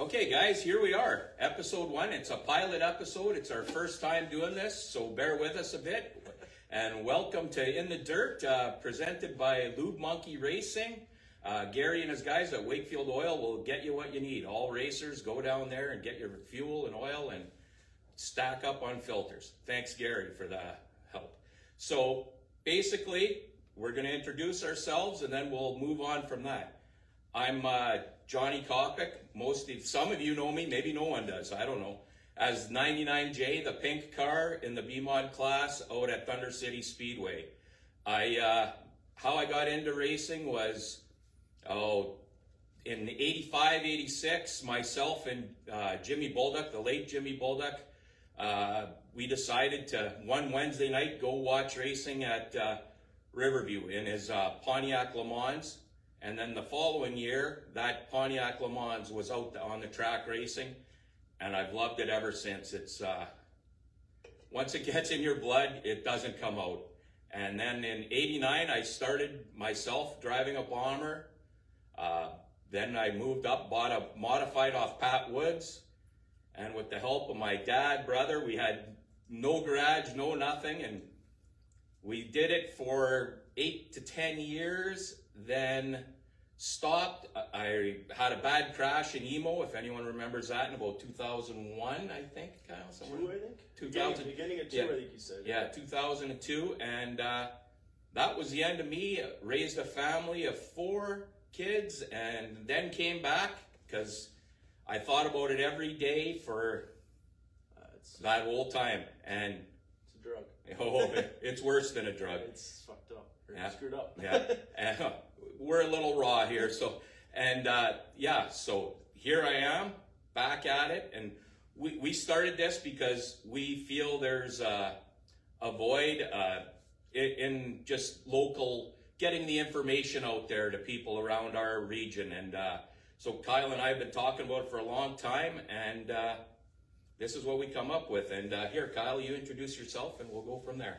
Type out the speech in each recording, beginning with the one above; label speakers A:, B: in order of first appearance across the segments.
A: Okay, guys, here we are. Episode 1. It's a pilot episode. It's our first time doing this, so bear with us a bit. And welcome to In the Dirt, presented by Lube Monkey Racing. Gary and his guys at Wakefield Oil will get you what you need. All racers, go down there and get your fuel and oil and stack up on filters. Thanks, Gary, for the help. So basically, we're going to introduce ourselves and then we'll move on from that. I'm Johnny Coppock. Some of you know me, maybe no one does, I don't know, as 99J, the pink car in the B-Mod class out at Thunder City Speedway. How I got into racing was, in 85, 86, myself and Jimmy Bolduc, the late Jimmy Bolduc, we decided to, one Wednesday night, go watch racing at Riverview in his Pontiac Le Mans. And then the following year, that Pontiac Le Mans was out on the track racing, and I've loved it ever since. It's once it gets in your blood, it doesn't come out. And then in 89, I started myself driving a bomber. Then I moved up, bought a modified off Pat Woods, and with the help of my dad, brother, we had no garage, no nothing, and we did it for 8 to 10 years, then stopped. I had a bad crash in Emo, if anyone remembers that, in about 2001, I think, Kyle? Somewhere.
B: 2, I think?
A: 2000,
B: beginning of 2,
A: yeah,
B: I think you said.
A: Yeah, 2002, and that was the end of me. Raised a family of 4 kids, and then came back, because I thought about it every day for that whole time, and
B: it's a drug.
A: Oh, it's worse than a drug.
B: It's fucked up.
A: Yeah.
B: Screwed up.
A: Yeah. And, we're a little raw here. So here I am back at it. And we started this because we feel there's a void in just local, getting the information out there to people around our region. And so Kyle and I have been talking about it for a long time, and this is what we come up with. And here, Kyle, you introduce yourself and we'll go from there.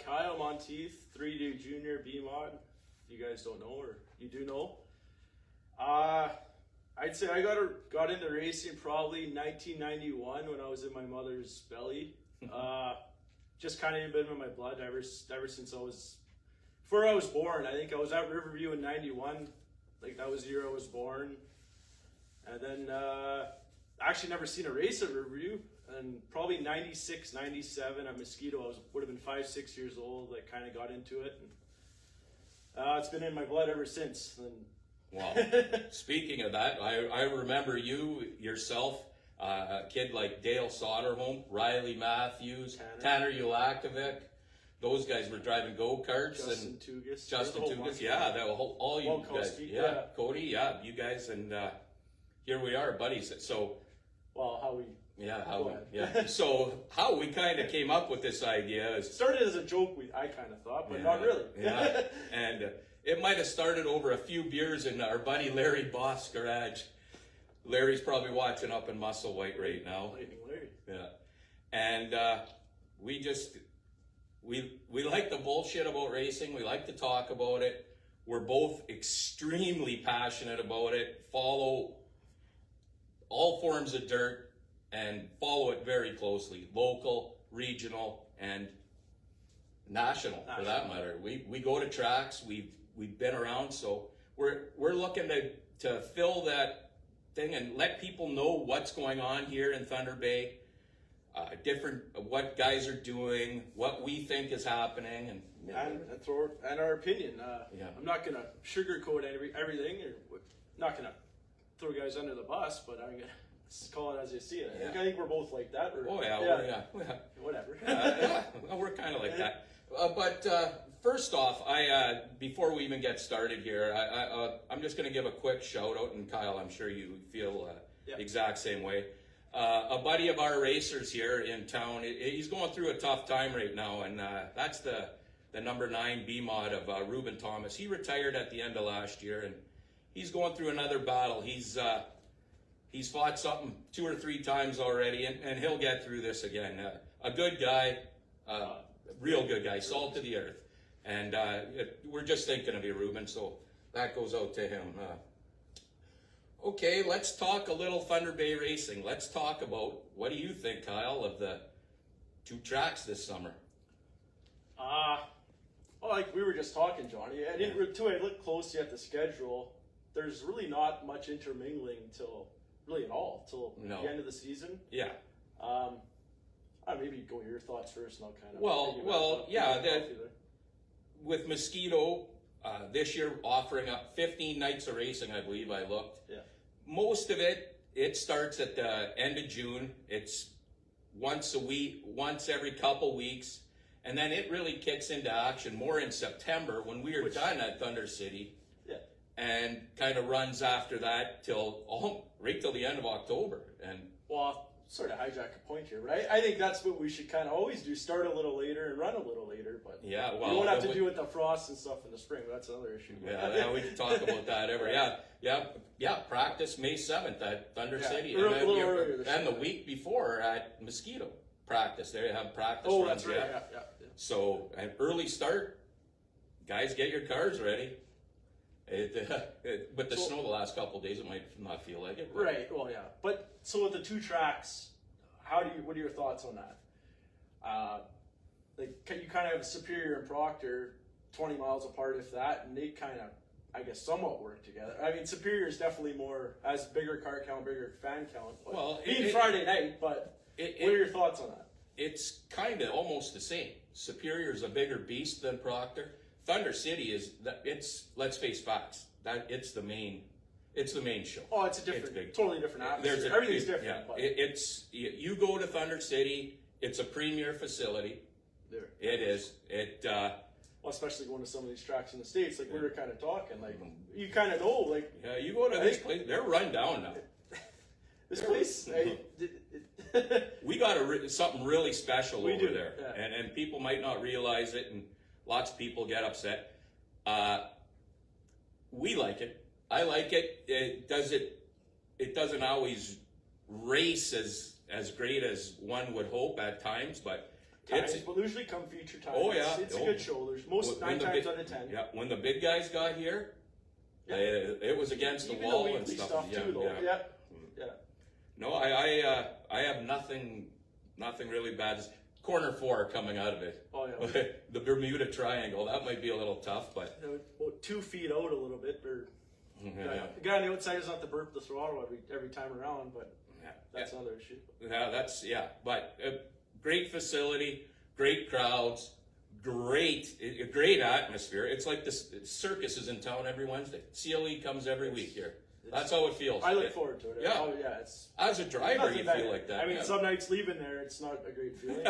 B: Kyle Monteith, 3D Junior B-Mod. If you guys don't know, or you do know. I'd say I got into racing probably 1991 when I was in my mother's belly. Just kind of been in my blood ever since before I was born. I think I was at Riverview in 91. Like, that was the year I was born. And then actually never seen a race at Riverview. And probably 96, 97 at Mosquito, would have been 5, 6 years old. I kind of got into it. And, it's been in my blood ever since. And
A: well, speaking of that, I remember yourself, a kid like Dale Soderholm, Riley Matthews, Tanner Ulakovic. Those guys were driving go-karts.
B: Justin Tugas.
A: Yeah, all you guys.
B: Yeah,
A: Cody, yeah, you guys, and here we are, buddies. So,
B: well,
A: So how we kind of came up with this idea is
B: started as a joke. I kind of thought, but not really.
A: Yeah, and it might have started over a few beers in our buddy Larry Boss' garage. Larry's probably watching up in Musselwhite right now.
B: Lightning Larry.
A: Yeah, and we like the bullshit about racing. We like to talk about it. We're both extremely passionate about it. Follow all forms of dirt and follow it very closely. Local, regional, and national for that matter. We go to tracks. We've been around, so we're looking to fill that thing and let people know what's going on here in Thunder Bay. What guys are doing, what we think is happening,
B: and our opinion. I'm not gonna sugarcoat everything, or not gonna throw guys under the bus, but I'm gonna call it as you see it. I think we're both like that.
A: Whatever. We're kind of like that. But first off, before we even get started here, I'm just going to give a quick shout out, and Kyle, I'm sure you feel the exact same way. A buddy of our racers here in town, he's going through a tough time right now, and that's the number 9 B-Mod of Ruben Thomas. He retired at the end of last year, and he's going through another battle. He's fought something 2 or 3 times already, and he'll get through this again. A good guy, real good guy, salt of the earth. And we're just thinking of you, Ruben, so that goes out to him. Okay, let's talk a little Thunder Bay racing. Let's talk about, what do you think, Kyle, of the 2 tracks this summer?
B: Well, like we were just talking, Johnny. I didn't too. I looked closely at the schedule. There's really not much intermingling till the end of the season.
A: Yeah.
B: Maybe go your thoughts first, and I'll kind of.
A: Well, yeah. With Mosquito this year offering up 15 nights of racing, I believe I looked.
B: Yeah.
A: Most of it starts at the end of June. It's once a week, once every couple weeks. And then it really kicks into action more in September when we are done at Thunder City.
B: Yeah.
A: And kind of runs after that right till the end of October. And
B: well, sort of hijack a point here, but I think that's what we should kind of always do: start a little later and run a little later. But
A: yeah, well,
B: you won't have to do with the frost and stuff in the spring. That's another issue.
A: Yeah, we can talk about that Yeah. Practice May 7th at Thunder City,
B: and then
A: the week before at Mosquito. Practice. They have practice
B: runs.
A: Oh,
B: that's right. Yeah.
A: So an early start, guys, get your cars ready. But the snow the last couple of days, it might not feel like it. But.
B: Right. Well, yeah. But so with the 2 tracks, what are your thoughts on that? You kind of have Superior and Proctor 20 miles apart, if that, and they kind of, I guess, somewhat work together. I mean, Superior is definitely has bigger car count, bigger fan count.
A: Well,
B: Friday night, but what are your thoughts on that?
A: It's kind of almost the same. Superior is a bigger beast than Proctor. Thunder City let's face facts. It's the main show.
B: Oh, it's a totally different atmosphere. Everything's different.
A: Yeah,
B: but.
A: You go to Thunder City. It's a premier facility.
B: There.
A: It is.
B: Well, especially going to some of these tracks in the States, like we were kind of talking, like you kind of know, like.
A: Yeah, you go to this place, they're run down now.
B: This place,
A: we got something really special over there,
B: yeah.
A: and people might not realize it, and lots of people get upset. We like it. I like it. It doesn't always race as great as one would hope at times, but
B: will usually come feature time.
A: Oh yeah,
B: it's a good show. There's 9 times out of 10.
A: Yeah, when the big guys got here, it was against the wall and stuff.
B: Too, though. Yeah.
A: No, I have nothing really bad. Corner 4 coming out of it.
B: Oh yeah.
A: The Bermuda Triangle, that might be a little tough, but
B: about 2 feet out a little bit. Or the guy on the outside doesn't have to burp the throttle every time around, but that's another issue.
A: Yeah, but great facility, great crowds, great atmosphere. It's like the circus is in town every Wednesday. CLE comes every week here. That's how it feels.
B: I look forward to it.
A: Yeah.
B: Oh, yeah. It's
A: as a driver, you feel like that.
B: I mean, some nights leaving there, it's not a great feeling.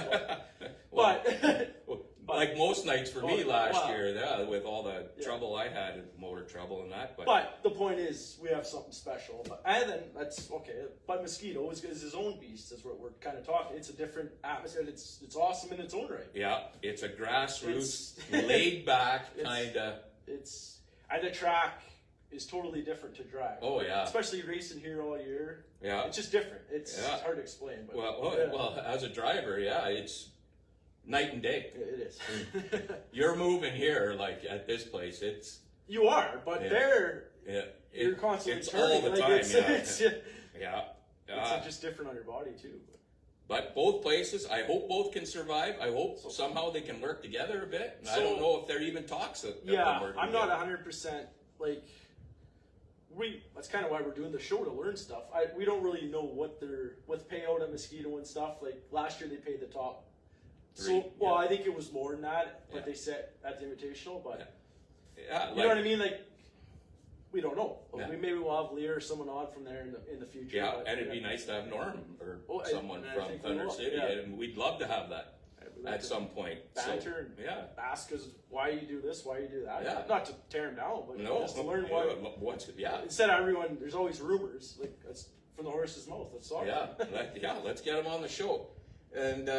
A: But like most nights for me last year, with all the trouble I had, motor trouble and that.
B: But the point is, we have something special. And then that's okay. But Mosquito is his own beast. Is what we're kind of talking. It's a different atmosphere. It's awesome in its own right.
A: Yeah, it's a grassroots, laid back kind of.
B: And the track is totally different to drive.
A: Oh yeah,
B: especially racing here all year.
A: Yeah,
B: it's just different. It's hard to explain. But
A: well, as a driver, it's night and day.
B: It is.
A: You're moving here, like at this place.
B: You are, but there, you're constantly
A: it's
B: turning.
A: all the time. It's
B: just different on your body too.
A: But both places, I hope both can survive. I hope somehow they can work together a bit. And I don't know if there even talks of them working
B: I'm not 100% like. That's kind of why we're doing the show, to learn stuff. We don't really know what the payout at Mosquito and stuff. Like last year, they paid the top 3. I think it was more than that, but they set at the Invitational. But you know what I mean? Like we don't know. Maybe we'll have Lear or someone on from there in the future.
A: Yeah, and it'd be nice to have Norm or someone from Thunder City, and we'd love to have that. At some point,
B: banter and ask us why you do this, why you do that. Yeah. Not to tear him down, but just to learn what. Instead of everyone, there's always rumors. Like that's from the horse's mouth. Let's talk.
A: Let's get him on the show. And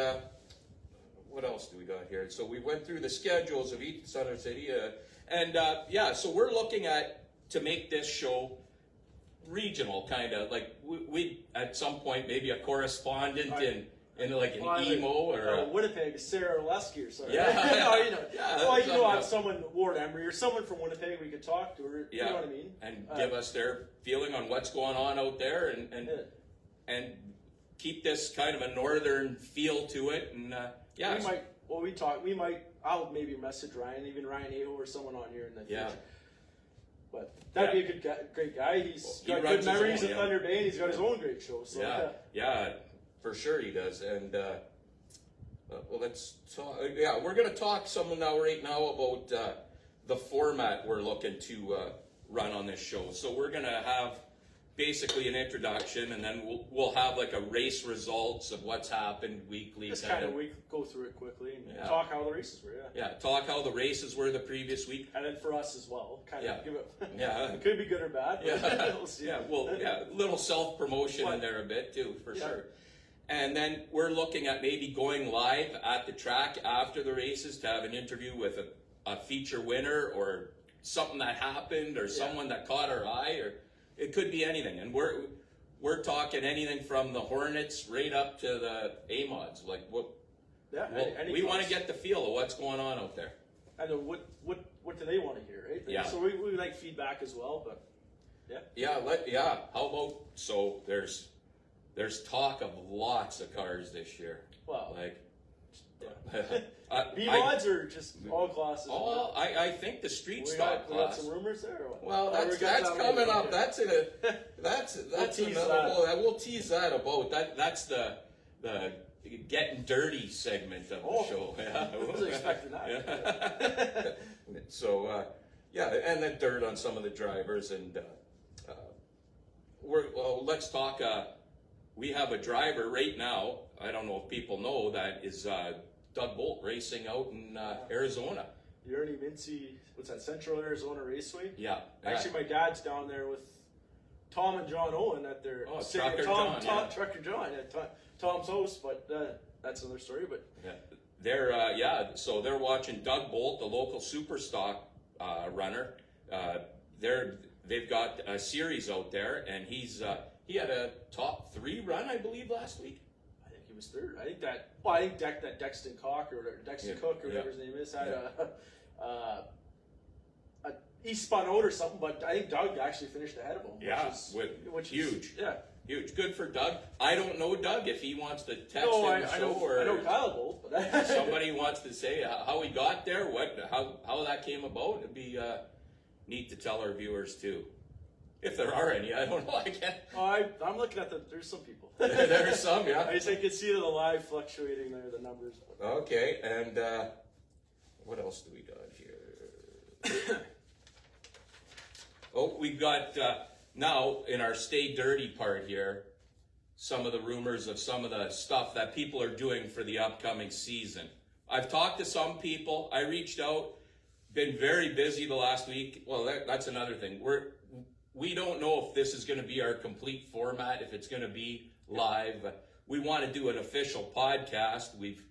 A: what else do we got here? So we went through the schedules of each Thunder City, so we're looking to make this show regional, kind of like we at some point maybe a correspondent into like an emo or
B: Winnipeg, Sarah Lesky or something.
A: Yeah.
B: No, you know.
A: Yeah,
B: well, you know,
A: yeah.
B: have someone, Ward Emery or someone from Winnipeg we could talk to, or you know what I mean,
A: and give us their feeling on what's going on out there, and keep this kind of a northern feel to it, and I'll maybe message Ryan, even Ryan Aho or someone on here in the future. But that'd be a great guy. He's got good memories at Thunder Bay, and he's got his own great show. So yeah, for sure he does. And well, let's talk. Yeah, we're going to talk right now about the format we're looking to run on this show. So we're going to have basically an introduction, and then we'll have like a race results of what's happened weekly.
B: Just kind of go through it quickly and talk how the races were.
A: Talk how the races were the previous week,
B: and then for us as well. Kind of give it.
A: It
B: could be good or bad. We'll see.
A: A little self promotion in there a bit too, for sure. And then we're looking at maybe going live at the track after the races to have an interview with a feature winner or something that happened or someone that caught our eye, or it could be anything. And we're talking anything from the Hornets right up to the A-Mods. Like we want to get the feel of what's going on out there.
B: I know what do they want to hear, right?
A: Yeah.
B: So we like feedback as well, but
A: How about, so there's talk of lots of cars this year.
B: Wow.
A: Like
B: B-Mods or just all classes?
A: Oh, I think the street stock
B: we
A: class.
B: got some rumors there. Or what?
A: Well, that's coming up. That's another. We'll tease that about. That's the getting dirty segment of the show.
B: I wasn't expecting that.
A: So and then dirt on some of the drivers, and let's talk. We have a driver right now. I don't know if people know that is Doug Bolt racing out in Arizona.
B: Ernie Mincy, what's that, Central Arizona Raceway?
A: Yeah.
B: Actually, my dad's down there with Tom and John Owen at their
A: Trucker John
B: at Tom's house, but that's another story. But
A: so they're watching Doug Bolt, the local super stock runner. They've got a series out there, and he had a top 3 run, I believe, last week.
B: I think he was third. I think that Dexton Cook or whatever his name is had he spun out or something, but I think Doug actually finished ahead of him. Which is huge.
A: Huge. Good for Doug. I don't know Doug, if he wants to text
B: I know Kyle Bolt, but
A: somebody wants to say how he got there, how that came about. It'd be neat to tell our viewers too. If there are any, I don't know. I can't.
B: I'm looking at there's some people.
A: There's some, yeah.
B: I can see the live fluctuating there, the numbers.
A: Okay, and what else do we got here? We've got now in our Stay Dirty part here, some of the rumors of some of the stuff that people are doing for the upcoming season. I've talked to some people. I reached out. Been very busy the last week. Well, that's another thing. We don't know if this is going to be our complete format, if it's going to be live. We want to do an official podcast. We've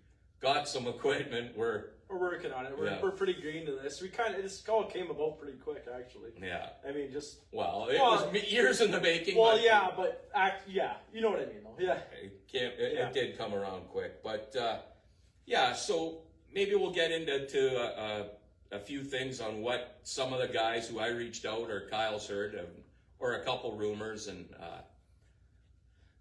A: got some equipment. We're
B: working on it. We're pretty green to this. This all came about pretty quick, actually.
A: Yeah.
B: I mean,
A: it was years in the making.
B: Well, you know what I mean, though. Yeah.
A: It did come around quick, but so maybe we'll get into a few things on what some of the guys who I reached out or Kyle's heard of, or a couple rumors and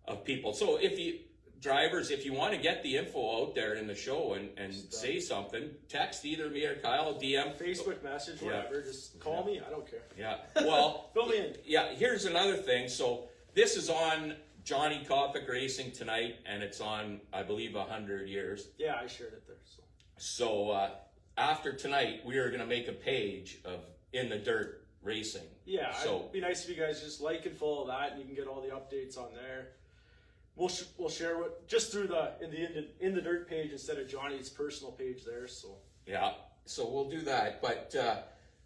A: of people. So if you want to get the info out there in the show and say something, text either me or Kyle, DM,
B: Facebook message, whatever. Just call me. I don't care.
A: Yeah. Well,
B: fill me in.
A: Yeah. Here's another thing. So this is on Johnny Coppock Racing tonight, and it's on, I believe, 100 years.
B: Yeah, I shared it there.
A: So after tonight, we are going to make a page of In the Dirt Racing.
B: Yeah, so it'd be nice if you guys just like and follow that, and you can get all the updates on there. We'll share just through in the Dirt page instead of Johnny's personal page there. So
A: so we'll do that. But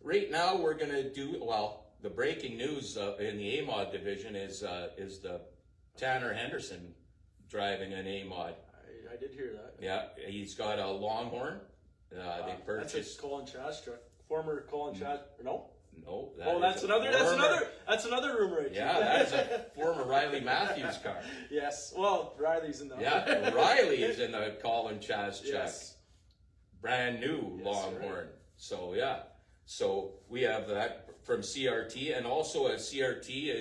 A: right now we're going to do the breaking news in the A-Mod division is the Tanner Henderson driving an A-Mod.
B: I did hear that.
A: Yeah, he's got a Longhorn. They purchased.
B: That's a Colin Chaz truck. Former Colin Chaz.
A: No.
B: That's another rumor.
A: Yeah, that's a former Riley Matthews car.
B: Yes. Well, Riley's in the.
A: Yeah, Riley is in the Colin Chaz check.
B: Yes.
A: Brand new Longhorn. Right. So yeah. So we have that from CRT, and also a CRT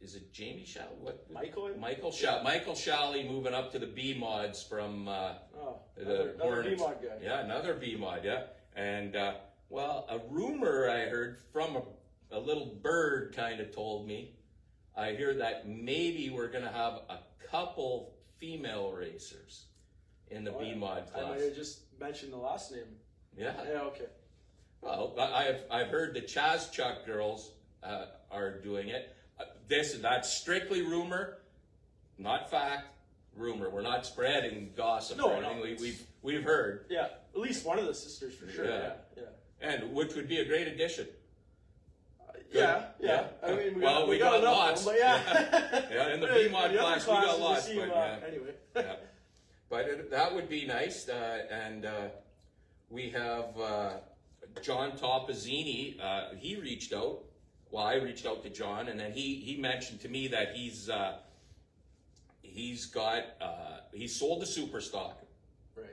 A: is it Jamie Shalley? What? Michael Shalley moving up to the B mods from
B: another B mod guy.
A: Yeah, another B mod. Yeah, and well, a rumor I heard from a little bird kind of told me. I hear that maybe we're going to have a couple female racers in the B mod class.
B: I might have just mentioned the last name.
A: Yeah.
B: Yeah. Okay.
A: Well, I've heard the Chaz Chuck girls are doing it. That's strictly rumor, not fact. Rumor. We're not spreading gossip or anything. We've heard.
B: Yeah, at least one of the sisters for sure. Yeah.
A: And which would be a great addition.
B: Yeah. I mean,
A: we got lots.
B: Them, but
A: yeah, in the B mod class we got lots.
B: But anyway.
A: Yeah. But that would be nice. And we have John Topazzini. He reached out. Well, I reached out to John, and then he mentioned to me that he's sold the super stock.
B: Right.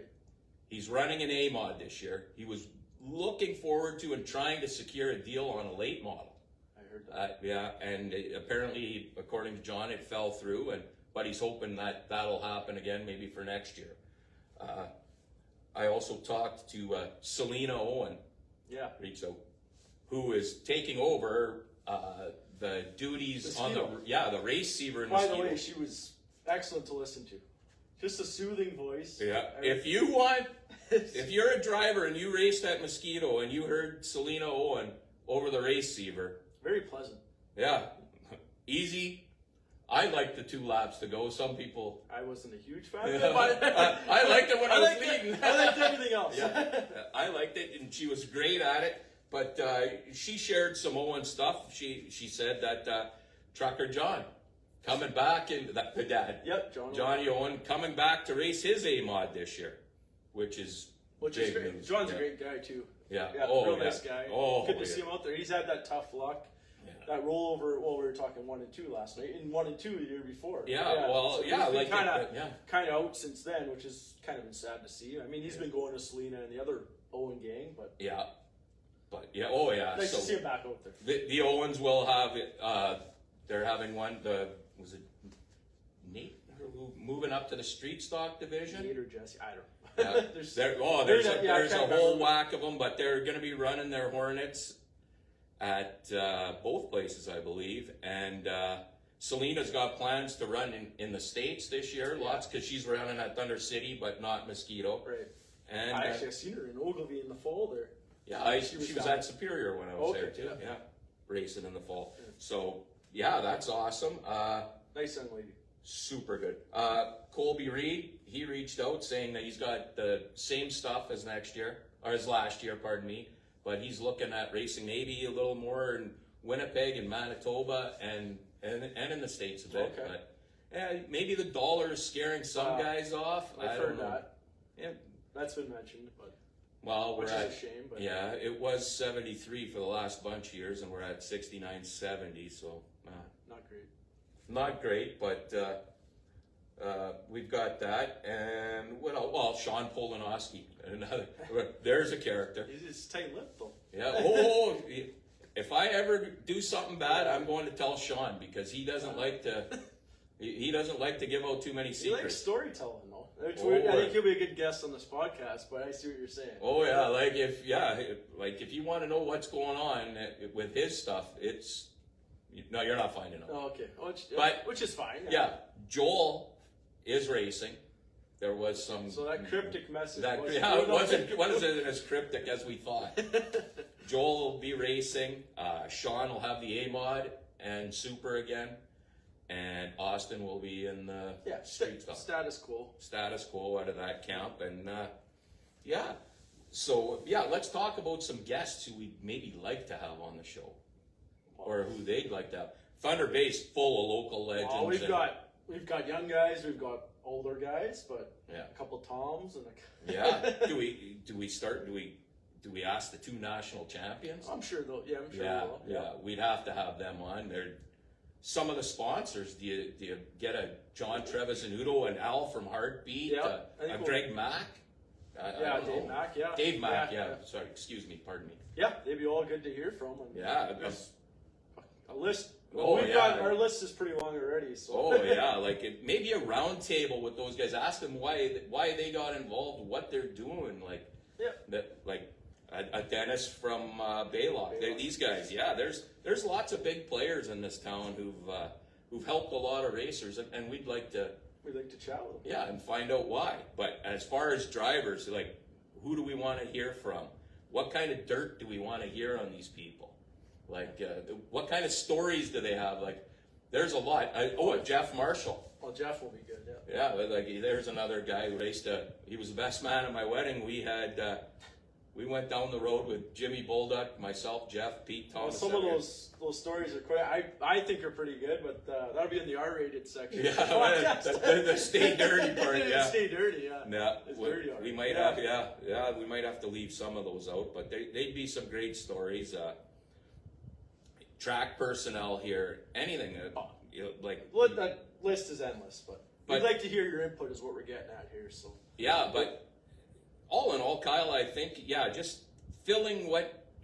A: He's running an A mod this year. He was looking forward to and trying to secure a deal on a late model.
B: I heard that.
A: Yeah, and apparently, according to John, it fell through, but he's hoping that that'll happen again, maybe for next year. I also talked to Selena Owen.
B: Yeah.
A: Reached out, who is taking over the duties on the race receiver in Mosquito.
B: By the way, she was excellent to listen to. Just a soothing voice.
A: Yeah. If you're a driver and you raced at Mosquito and you heard Selena Owen over the race receiver.
B: Very pleasant.
A: Yeah. Easy. I liked the 2 laps to go. Some people.
B: I wasn't a huge fan of it, but
A: I liked it when I was leading.
B: I liked everything else.
A: Yeah. I liked it, and she was great at it. But she shared some Owen stuff. She said that Trucker John coming back, and the dad.
B: Yep,
A: Johnny Owen coming back to race his A mod this year, which is great news.
B: John's a great guy too.
A: Yeah.
B: Real nice guy.
A: Oh,
B: good to see him out there. He's had that tough luck. Yeah. That rollover. Well, we were talking 1 and 2 last night, and 1 and 2 the year before.
A: Yeah. Well,
B: so like kind of out since then, which has kind of been sad to see. I mean, he's been going to Selena and the other Owen gang, but
A: yeah.
B: Nice to see him back out there.
A: The Owens will have it. They're having one. Was it Nate moving up to the street stock division?
B: Nate or Jesse? I don't know.
A: There's a whole whack of them, but they're going to be running their Hornets at both places, I believe. And Selena's got plans to run in the States this year, lots, because she's running at Thunder City, but not Mosquito.
B: Right.
A: And
B: I've seen her in Ogilvy in the fall there.
A: Yeah, she was at Superior when I was there too. Yeah, racing in the fall. So yeah, that's awesome.
B: Nice young lady.
A: Super good. Colby Reed, he reached out saying that he's got the same stuff as last year, pardon me, but he's looking at racing maybe a little more in Winnipeg and Manitoba and in the States a bit.
B: Okay.
A: But maybe the dollar is scaring some guys off.
B: I've heard that.
A: Yeah.
B: That's been mentioned, but
A: which
B: is a shame. But
A: yeah, it was 73 for the last bunch of years, and we're at 69.70. So
B: not great.
A: Not great, but we've got that, and what else? Well, Sean Polinoski, another. There's a character.
B: He's tight-lipped though.
A: Yeah. If I ever do something bad, I'm going to tell Sean because he doesn't like to. He doesn't like to give out too many secrets.
B: He likes storytelling though. I think he'll be a good guest on this podcast, but I see what you're saying.
A: Oh yeah, like if you want to know what's going on with his stuff, you're not finding out.
B: Oh, okay. Which is fine.
A: Yeah, Joel is racing. There was some.
B: So that cryptic message.
A: It wasn't as cryptic as we thought. Joel will be racing. Sean will have the A mod and Super again. And Austin will be in the street stuff.
B: Status quo
A: out of that camp. And so let's talk about some guests who we'd maybe like to have on the show. Or who they'd like to have. Thunder Bay's full of local legends.
B: Oh, we've got young guys, we've got older guys, but a couple Toms and
A: yeah. Do we do we ask the 2 national champions?
B: I'm sure they'll. Yeah, I'm sure
A: Yeah,
B: they will.
A: yeah, we'd have to have them on. They're some of the sponsors. Do you get a John Trevisanuto and Al from Heartbeat?
B: Yeah, I think
A: Greg Mack. I
B: Yeah,
A: don't
B: Dave
A: know.
B: Mack. Yeah,
A: Dave Mack. Yeah. Sorry, excuse me. Pardon me.
B: Yeah, they'd be all good to hear from. And
A: Yeah.
B: there's a list.
A: Oh,
B: We've
A: yeah.
B: got our list is pretty long already. So.
A: Oh yeah, like maybe a round table with those guys. Ask them why they got involved, what they're doing. Like
B: Yeah.
A: that, like a Dennis from Baylock. These guys. Yeah, there's lots of big players in this town who've helped a lot of racers, and we'd like to.
B: We'd like to chat with them.
A: Yeah, and find out why. But as far as drivers, like, who do we want to hear from? What kind of dirt do we want to hear on these people? Like, what kind of stories do they have? Like, there's a lot. Jeff Marshall.
B: Well, Jeff will be good. Yeah.
A: Yeah, like there's another guy who raced. He was the best man at my wedding. We went down the road with Jimmy Bolduc, myself, Jeff, Pete,
B: Well,
A: Thomas.
B: some of those stories are quite. I think are pretty good, but that'll be in the R-rated section.
A: Yeah, the stay dirty part. Yeah,
B: Stay dirty. Yeah.
A: Yeah,
B: It's dirty
A: we might have. Yeah, we might have to leave some of those out, but they'd be some great stories. Track personnel here, anything.
B: Look, that list is endless, but we'd like to hear your input. Is what we're getting at here. So.
A: Yeah, but all in all, Kyle, I think just filling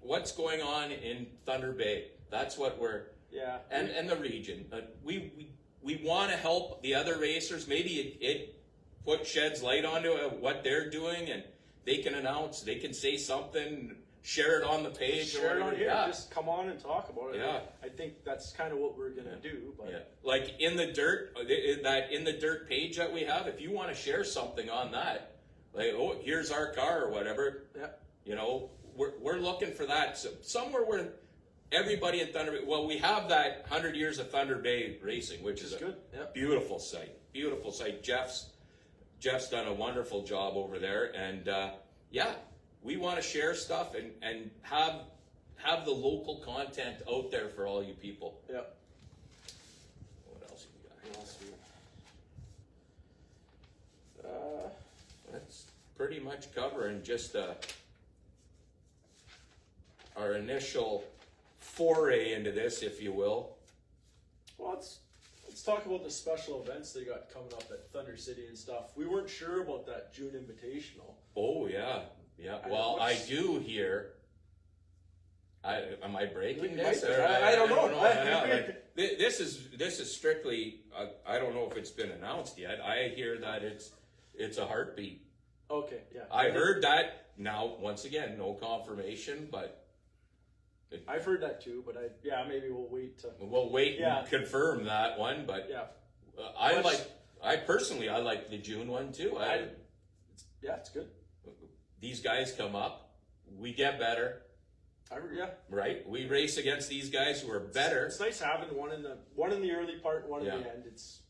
A: what's going on in Thunder Bay. That's what we're.
B: Yeah.
A: And the region. We want to help the other racers. Maybe it sheds light onto what they're doing, and they can announce, they can say something, share it on the page.
B: Share it on here.
A: Yeah.
B: Just come on and talk about it.
A: Yeah.
B: I think that's kind of what we're gonna do. But
A: Yeah. Like in the dirt, that in the dirt page that we have, if you want to share something on that, like, oh, here's our car or whatever.
B: Yeah.
A: You know, we're looking for that. So somewhere where everybody in Thunder Bay, well, we have that 100 Years of Thunder Bay Racing, which is a
B: good. Yep.
A: beautiful site. Beautiful site. Jeff's done a wonderful job over there, and we want to share stuff and have the local content out there for all you people.
B: Yep.
A: What else we got?
B: What else we
A: That's pretty much covering just our initial foray into this, if you will.
B: Well, let's talk about the special events they got coming up at Thunder City and stuff. We weren't sure about that June Invitational.
A: Oh yeah. Well, I do hear. Am I breaking this?
B: I don't know.
A: This is strictly. I don't know if it's been announced yet. I hear that it's a Heartbeat.
B: Okay, yeah.
A: I heard that. Now, once again, no confirmation, but
B: I've heard that too. But maybe we'll wait to.
A: we'll wait and confirm that one. But
B: Yeah.
A: I personally like the June one too.
B: It's good.
A: These guys come up, we get better. Right? We race against these guys who are better.
B: It's nice having one in the early part and one in the end. It's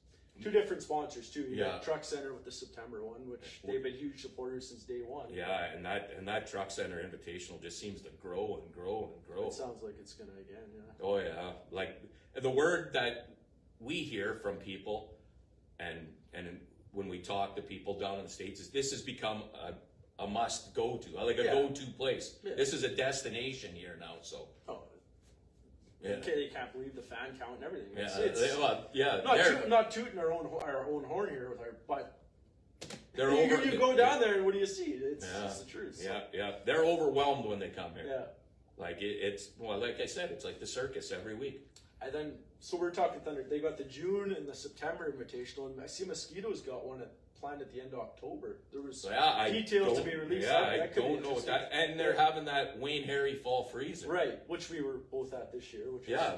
B: two different sponsors too. You got Truck Center with the September one, which they've been huge supporters since day one.
A: Yeah, and that Truck Center Invitational just seems to grow and grow and grow.
B: It sounds like it's gonna again, yeah.
A: Oh yeah, like the word that we hear from people, and when we talk to people down in the States, is this has become a must go to, like a go to place. Yeah. This is a destination here now. So.
B: Okay, they can't believe the fan count and everything.
A: Not
B: tooting our own horn here with our butt.
A: They're
B: you go down there and what do you see? It's the truth. So.
A: Yeah. They're overwhelmed when they come here.
B: Yeah.
A: Like it's like I said, it's like the circus every week.
B: And then we're talking Thunder. They got the June and the September Invitational, and I see Mosquito's got one planned at the end of October. There was details to be released.
A: Yeah, I don't know what that. And they're having that Wayne Harry Fall Freezer.
B: Right, which we were both at this year,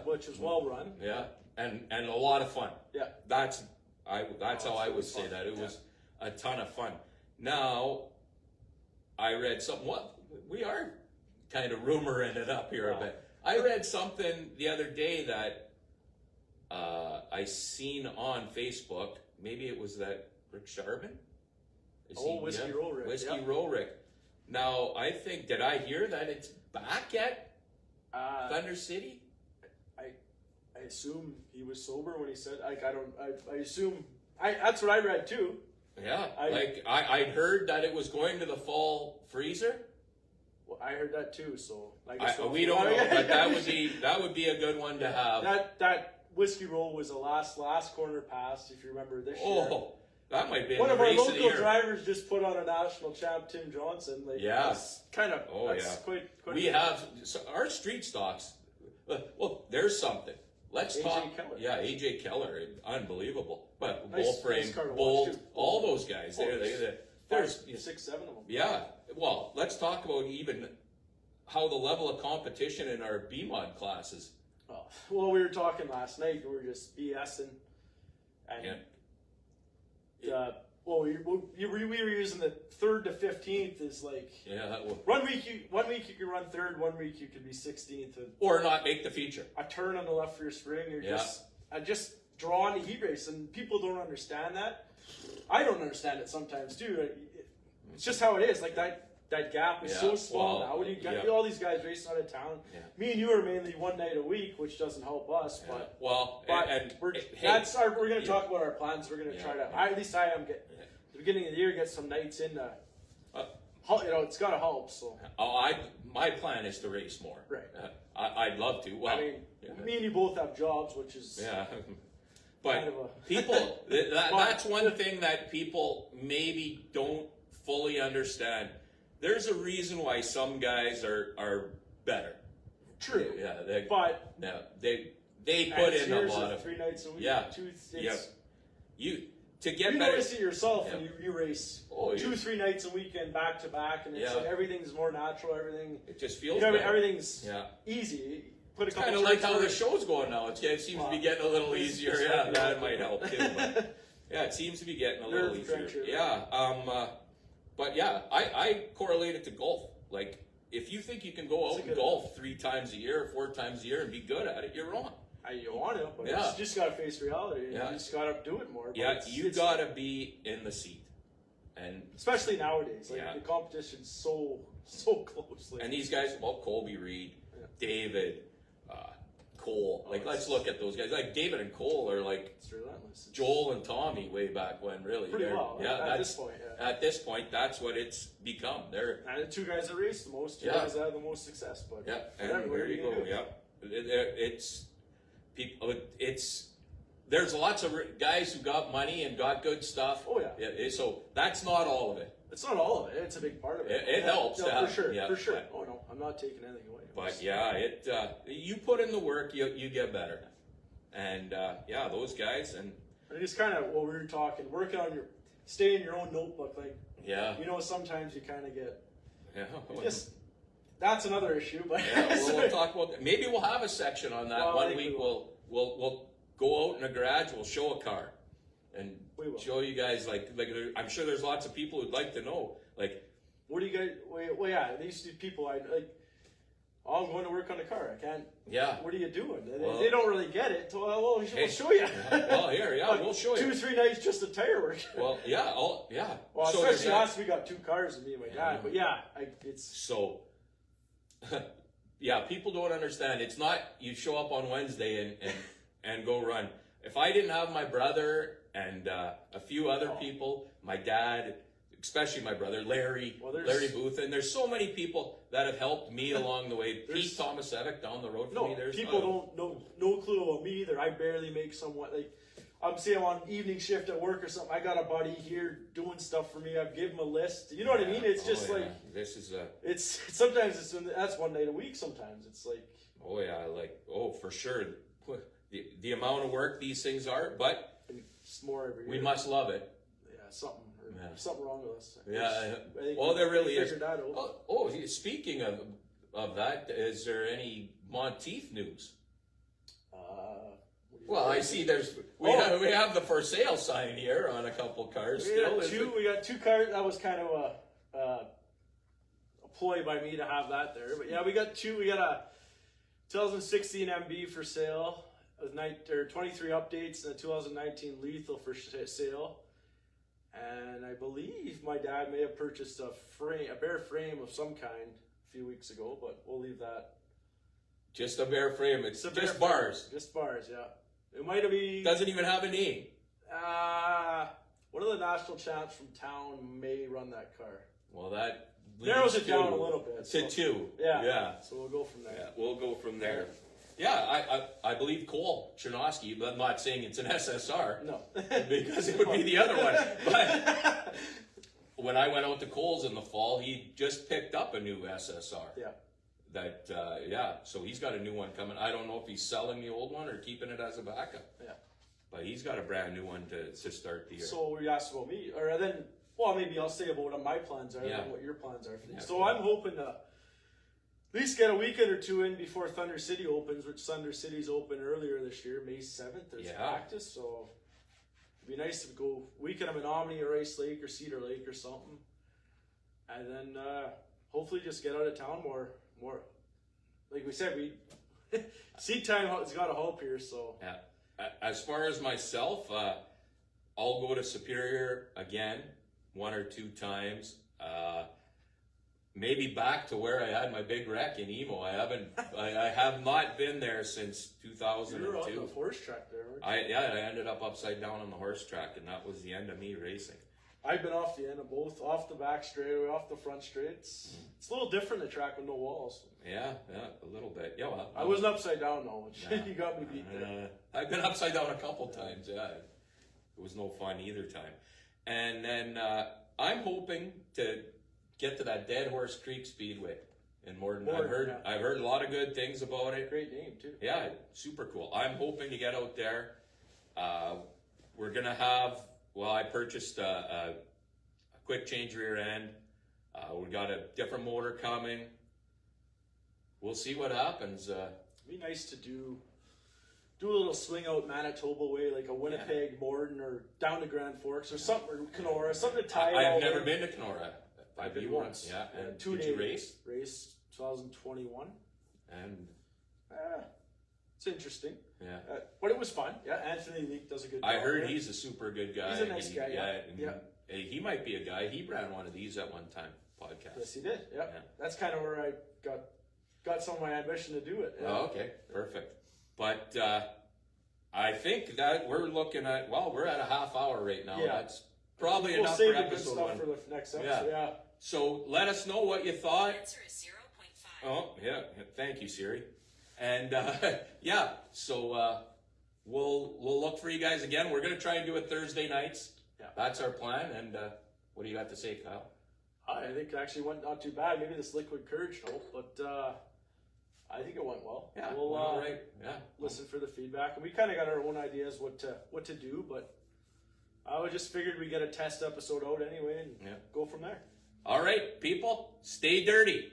B: which was well run.
A: Yeah, and a lot of fun.
B: Yeah,
A: that's how I would say that. It was a ton of fun. Now, I read something. We are kind of rumoring it up here a bit. I read something the other day that I seen on Facebook. Maybe it was that Rick Sharman?
B: Whiskey Roll Rick.
A: Whiskey Roll Rick. Now, I think, did I hear that it's back at Thunder City?
B: I assume he was sober when he said, I assume, that's what I read too.
A: Yeah, I heard that it was going to the Fall Freezer.
B: I heard that too. So I guess
A: we don't know, but that would be a good one to have.
B: That Whiskey Roll was the last corner pass, if you remember this year.
A: Oh, that might be
B: One of
A: the
B: our
A: race of the
B: local
A: year.
B: drivers just put on a national champ, Tim Johnson. Like,
A: Yeah.
B: that's kind of.
A: Oh,
B: that's
A: yeah.
B: Quite
A: We have our street stocks. Well, there's something. Let's
B: AJ
A: talk.
B: Keller.
A: Yeah, AJ Keller, unbelievable. But
B: Nice-
A: Bull Frame,
B: nice car to watch,
A: Bolt,
B: too.
A: all those guys. There's
B: 6, 7 of them.
A: yeah. Well, let's talk about even how the level of competition in our B-Mod classes.
B: Oh, well, we were talking last night. We were just BSing, and well, we were using the 3rd to 15th is like
A: Yeah,
B: one week you can run 3rd, one week you could be 16th, and
A: or not make the feature.
B: a turn on the left rear spring. You're
A: Yeah.
B: just drawn to heat race, and people don't understand that. I don't understand it sometimes too. It's just how it is. Like that gap is
A: Yeah,
B: so small
A: well,
B: now. When you got
A: yeah.
B: all these guys racing out of town,
A: Yeah.
B: me and you are mainly one night a week, which doesn't help us. But we're
A: hey,
B: we're going to
A: yeah.
B: talk about our plans. We're going to
A: Yeah,
B: try to.
A: yeah.
B: At least I am at the beginning of the year get some nights in. It's got to help. So
A: my plan is to race more.
B: Right.
A: I'd love to. Well,
B: I mean,
A: yeah.
B: me and you both have jobs, which is
A: Yeah. But
B: kind of a-
A: people, that's one thing that people maybe don't fully understand. There's a reason why some guys are better.
B: true.
A: Yeah, they put in a lot of
B: 3 nights a week.
A: Yeah. To get
B: You
A: better.
B: notice it yourself
A: Yeah.
B: when you race
A: Oh,
B: 2-3 nights a weekend back to back, and it's
A: Yeah.
B: like everything's more natural. Everything,
A: It just feels
B: better.
A: better.
B: Everything's
A: Yeah.
B: easy. Put a
A: It's
B: couple
A: kind of like
B: turns
A: how the
B: on.
A: show's going now. It seems to be getting a little easier.
B: it's
A: Yeah,
B: like-
A: that might help too. But yeah, it seems to be getting a little easier.
B: Nerve-cruncher.
A: Yeah. But yeah, I correlate it to golf. Like, if you think you can go out and golf 3 times a year, 4 times a year, and be good at it, you're wrong.
B: You want it, but
A: Yeah.
B: you just gotta face reality.
A: Yeah.
B: You just gotta do it more. But
A: Yeah,
B: it's-
A: you gotta be in the seat, and
B: especially nowadays. Like
A: Yeah.
B: the competition's so close. Like,
A: and these guys, well, Colby Reed, David, Cole. Like, let's look at those guys. Like David and Cole are like
B: it's relentless.
A: Joel and Tommy way back when, really.
B: Pretty well.
A: Yeah,
B: at this point. Yeah.
A: At this point, that's what it's become. They're
B: And the 2 guys that race the most, 2
A: Yeah.
B: guys that have the most success. But
A: yeah,
B: whatever,
A: and
B: what
A: there
B: are
A: you
B: gonna
A: go.
B: do?
A: Yeah, it's people. It's there's lots of guys who got money and got good stuff.
B: Oh, yeah.
A: So that's not all of it.
B: It's not all of it. It's a big part of it.
A: It helps
B: No,
A: to have-
B: for sure.
A: yeah,
B: for sure.
A: but-
B: Oh no, I'm not taking anything away.
A: But yeah, you put in the work, you get better. And yeah, those guys and
B: And it's kind of what we were talking. Working on stay in your own notebook. Like
A: yeah,
B: sometimes you kind of get
A: yeah.
B: just. That's another issue, but
A: Yeah, we'll talk about. Maybe we'll have a section on that.
B: Well, I
A: One
B: think
A: week
B: we
A: we'll go out in a garage. We'll show a car, and
B: We will.
A: show you guys like I'm sure there's lots of people who'd like to know like
B: what do you guys? Well, yeah, these people I like. Oh, I'm going to work on the car. I can't.
A: yeah.
B: What are you doing?
A: Well-
B: They don't really get it. Well, we'll
A: Hey,
B: show you.
A: Well, here, yeah,
B: Like,
A: we'll show you.
B: 2-3 nights just of tire work.
A: Well, yeah, yeah.
B: Well,
A: So there's
B: especially
A: that.
B: us, we got 2 cars, and me and my dad. But yeah, it's
A: So, yeah, people don't understand. It's not you show up on Wednesday and go run. If I didn't have my brother and a few other people, my dad, especially my brother Larry,
B: Well, there's-
A: Larry Booth, and there's so many people that have helped me along the way. Pete Tomasevic down the road from me. There's
B: people don't know no clue about me either. I barely make somewhat like. I'm saying I'm on evening shift at work or something. I got a buddy here doing stuff for me. I've given him a list. You know what I mean? It's just like
A: this is a.
B: it's sometimes that's one night a week. Sometimes it's like
A: Oh yeah, for sure. The amount of work these things are, but
B: it's more every year.
A: we must love it.
B: Yeah, something
A: Yeah.
B: something wrong with us.
A: Yeah.
B: I think
A: Well, there really is.
B: figured that out.
A: Oh, speaking of that, is there any Monteith news?
B: What do you
A: Well,
B: think?
A: I see we have the for sale sign here on a couple cars
B: We
A: still.
B: got
A: Is
B: two.
A: it-
B: We got 2 cars. That was kind of a ploy by me to have that there. But yeah, we got 2. We got a 2016 MB for sale. With 23 updates and a 2019 Lethal for sale. And I believe my dad may have purchased a bare frame of some kind a few weeks ago, but we'll leave that.
A: Just a bare frame. It's
B: a bare
A: just
B: frame.
A: bars.
B: Just bars, yeah. It might have been.
A: Doesn't even have a name.
B: One of the national champs from town may run that car.
A: Well, that
B: narrows it down a little bit.
A: To 2.
B: Yeah.
A: Yeah.
B: So we'll go from there.
A: Yeah, we'll go from there. Yeah, I believe Cole Chernosky, but I'm not saying it's an SSR.
B: No.
A: Because it would be the other one. But when I went out to Cole's in the fall, he just picked up a new SSR.
B: Yeah.
A: So he's got a new one coming. I don't know if he's selling the old one or keeping it as a backup.
B: Yeah.
A: But he's got a brand new one to start the year.
B: So you asked about me, or then, well, maybe I'll say about what my plans are and what your plans are for me. So I'm hoping to at least get a weekend or two in before Thunder City opens, which Thunder City's open earlier this year, May 7th. There's practice, so it'd be nice to go weekend of Menominee or Rice Lake or Cedar Lake or something. And then hopefully just get out of town more. Like we said, seat time has got to help here, so.
A: Yeah. As far as myself, I'll go to Superior again 1 or 2 times. Maybe back to where I had my big wreck in Emo. I have not been there since 2002.
B: You were on the horse track there, weren't you?
A: I ended up upside down on the horse track, and that was the end of me racing.
B: I've been off the end of both, off the back straightaway, off the front straight. It's a little different, the track with no walls.
A: Yeah, a little bit. Yeah, well,
B: I wasn't upside down though. You got me beat there.
A: I've been upside down a couple times. Yeah, it was no fun either time. And then I'm hoping to get to that Dead Horse Creek Speedway in Morden. I've heard a lot of good things about it.
B: Great name too.
A: Yeah, super cool. I'm hoping to get out there. We're gonna have. Well, I purchased a quick change rear end. We got a different motor coming. We'll see what happens.
B: It'd be nice to do a little swing out Manitoba way, like a Winnipeg, Morden, or down to Grand Forks, or something, or Kenora, something to tie it all
A: I've never
B: in.
A: been to Kenora.
B: I've been once.
A: Yeah, and
B: 2
A: did
B: days.
A: you race?
B: Race 2021.
A: And
B: it's interesting.
A: yeah,
B: but it was fun. Yeah, Anthony Leake does a good job.
A: I heard he's a super good guy.
B: He's a nice guy. Yeah.
A: He might be a guy. He ran one of these at one time. Podcast.
B: Yes, he did. Yeah. That's kind of where I got some of my ambition to do it. Yeah.
A: Oh, okay, perfect. But I think that we're looking at. Well, we're at a half hour right now.
B: Yeah.
A: That's probably
B: we'll
A: enough
B: save
A: for
B: the good
A: episode
B: stuff
A: 1.
B: for the next episode. Yeah.
A: So let us know what you thought.
C: Answer is 0.5.
A: Oh, yeah. Thank you, Siri. And so we'll look for you guys again. We're gonna try and do it Thursday nights.
B: Yeah.
A: That's our plan. And what do you got to say, Kyle?
B: I think it actually went not too bad. Maybe this liquid courage helped, but I think it went well.
A: Yeah.
B: We'll
A: all right. Yeah.
B: listen for the feedback, and we kind of got our own ideas what to do, but I just figured we get a test episode out anyway and go from there.
A: All right, people, stay dirty.